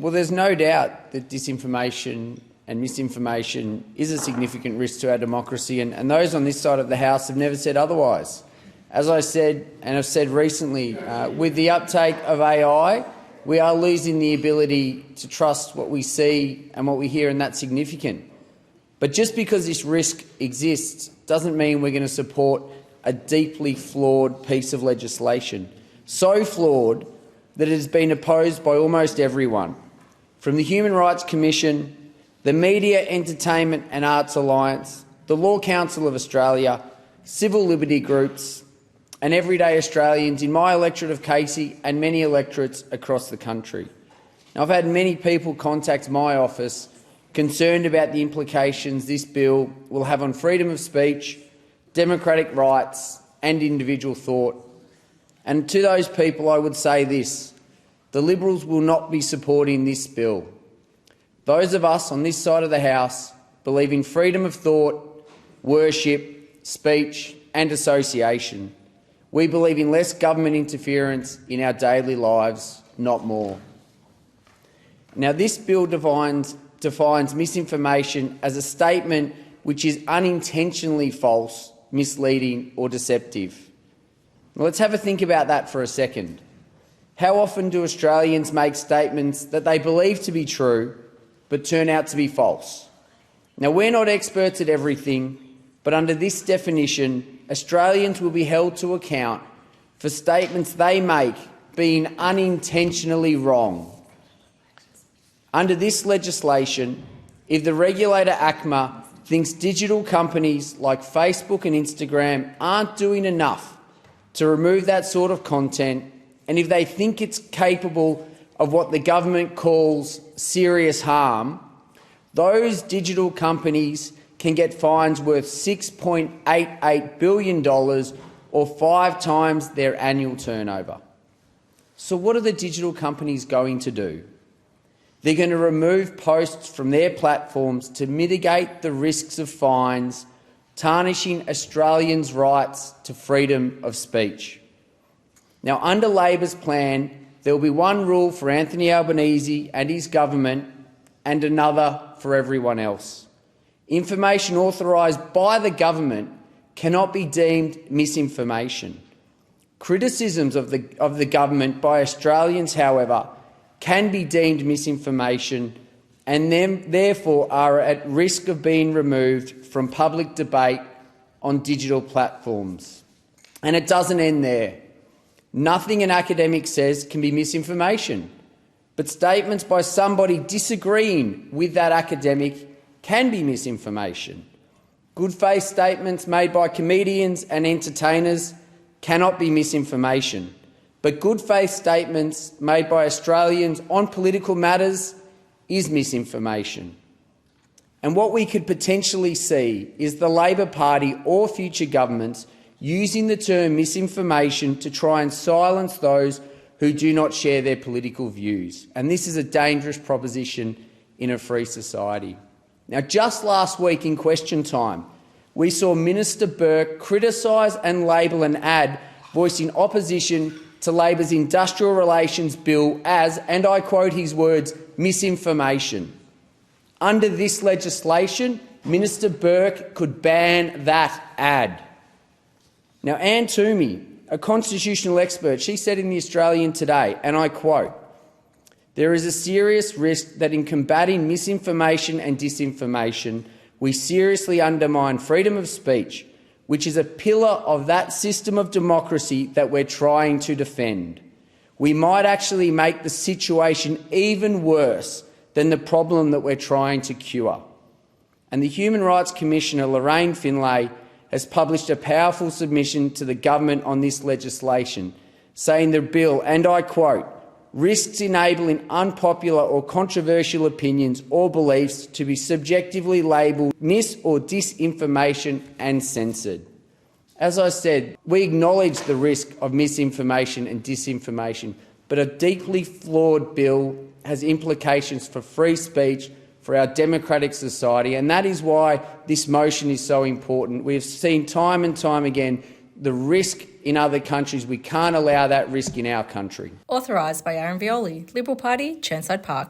Well, there's no doubt that disinformation and misinformation is a significant risk to our democracy, and those on this side of the House have never said otherwise. As I said, and have said recently, with the uptake of AI, we are losing the ability to trust what we see and what we hear, and that's significant. But just because this risk exists doesn't mean we're going to support a deeply flawed piece of legislation, so flawed that it has been opposed by almost everyone, from the Human Rights Commission, the Media, Entertainment and Arts Alliance, the Law Council of Australia, civil liberty groups and everyday Australians in my electorate of Casey and many electorates across the country. Now, I've had many people contact my office concerned about the implications this bill will have on freedom of speech, democratic rights and individual thought. And to those people I would say this: the Liberals will not be supporting this bill. Those of us on this side of the House believe in freedom of thought, worship, speech and association. We believe in less government interference in our daily lives, not more. Now, this bill defines misinformation as a statement which is unintentionally false, misleading or deceptive. Now, let's have a think about that for a second. How often do Australians make statements that they believe to be true but turn out to be false? Now, we're not experts at everything, but under this definition, Australians will be held to account for statements they make being unintentionally wrong. Under this legislation, if the regulator ACMA thinks digital companies like Facebook and Instagram aren't doing enough to remove that sort of content, and if they think it's capable of what the government calls serious harm, those digital companies can get fines worth $6.88 billion or 5 times their annual turnover. So what are the digital companies going to do? They're going to remove posts from their platforms to mitigate the risks of fines, tarnishing Australians' rights to freedom of speech. Now, under Labor's plan, there will be one rule for Anthony Albanese and his government and another for everyone else. Information authorised by the government cannot be deemed misinformation. Criticisms of the government by Australians, however, can be deemed misinformation and therefore are at risk of being removed from public debate on digital platforms. And it doesn't end there. Nothing an academic says can be misinformation, but statements by somebody disagreeing with that academic can be misinformation. Good faith statements made by comedians and entertainers cannot be misinformation, but good faith statements made by Australians on political matters is misinformation. And what we could potentially see is the Labor Party or future governments using the term misinformation to try and silence those who do not share their political views. And this is a dangerous proposition in a free society. Now, just last week in question time, we saw Minister Burke criticise and label an ad voicing opposition to Labor's Industrial Relations Bill as, and I quote his words, misinformation. Under this legislation, Minister Burke could ban that ad. Now, Anne Toomey, a constitutional expert, she said in The Australian today, and I quote, "There is a serious risk that in combating misinformation and disinformation, we seriously undermine freedom of speech, which is a pillar of that system of democracy that we're trying to defend. We might actually make the situation even worse than the problem that we're trying to cure." And the Human Rights Commissioner, Lorraine Finlay, has published a powerful submission to the government on this legislation, saying the bill, and I quote, "risks enabling unpopular or controversial opinions or beliefs to be subjectively labelled mis- or disinformation and censored." As I said, we acknowledge the risk of misinformation and disinformation, but a deeply flawed bill has implications for free speech, for our democratic society, and that is why this motion is so important. We have seen time and time again the risk in other countries. We can't allow that risk in our country. Authorised by Aaron Violi, Liberal Party, Chermside Park.